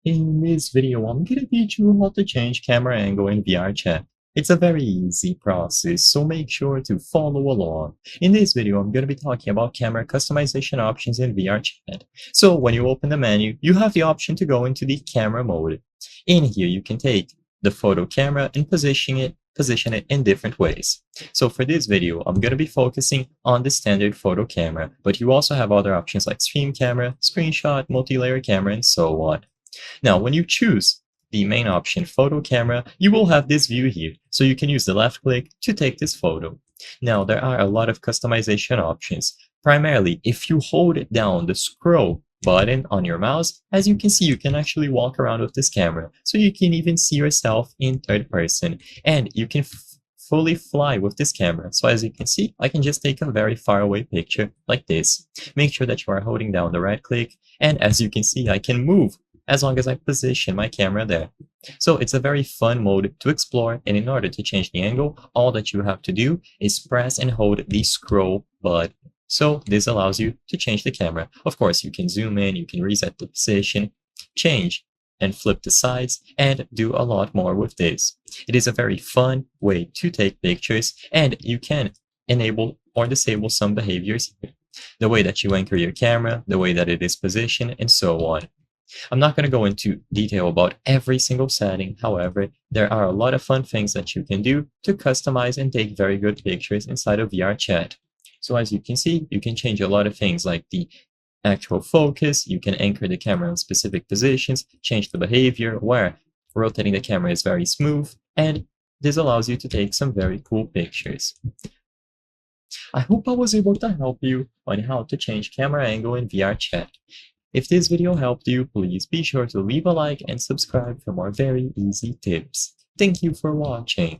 In this video, I'm gonna teach you how to change camera angle in VRChat. It's a very easy process, so make sure to follow along. In this video, I'm gonna be talking about camera customization options in VRChat. So when you open the menu, you have the option to go into the camera mode. In here, you can take the photo camera and position it in different ways. So for this video, I'm going to be focusing on the standard photo camera, but you also have other options like stream camera, screenshot, multi-layer camera, and so on. Now, when you choose the main option, photo camera, you will have this view here. So you can use the left click to take this photo. Now, there are a lot of customization options. Primarily, if you hold down the scroll button on your mouse, as you can see, you can actually walk around with this camera. So you can even see yourself in third person, and you can fully fly with this camera. So as you can see, I can just take a very far away picture like this. Make sure that you are holding down the right click, and as you can see, I can move as long as I position my camera there. So it's a very fun mode to explore, and in order to change the angle, all that you have to do is press and hold the scroll button. So this allows you to change the camera. Of course, you can zoom in, you can reset the position, change and flip the sides, and do a lot more with this. It is a very fun way to take pictures, and you can enable or disable some behaviors here. The way that you anchor your camera, the way that it is positioned, and so on. I'm not going to go into detail about every single setting. However, there are a lot of fun things that you can do to customize and take very good pictures inside of VRChat. So as you can see, you can change a lot of things like the actual focus, you can anchor the camera in specific positions, change the behavior where rotating the camera is very smooth, and this allows you to take some very cool pictures. I hope I was able to help you on how to change camera angle in VRChat. If this video helped you, please be sure to leave a like and subscribe for more very easy tips. Thank you for watching.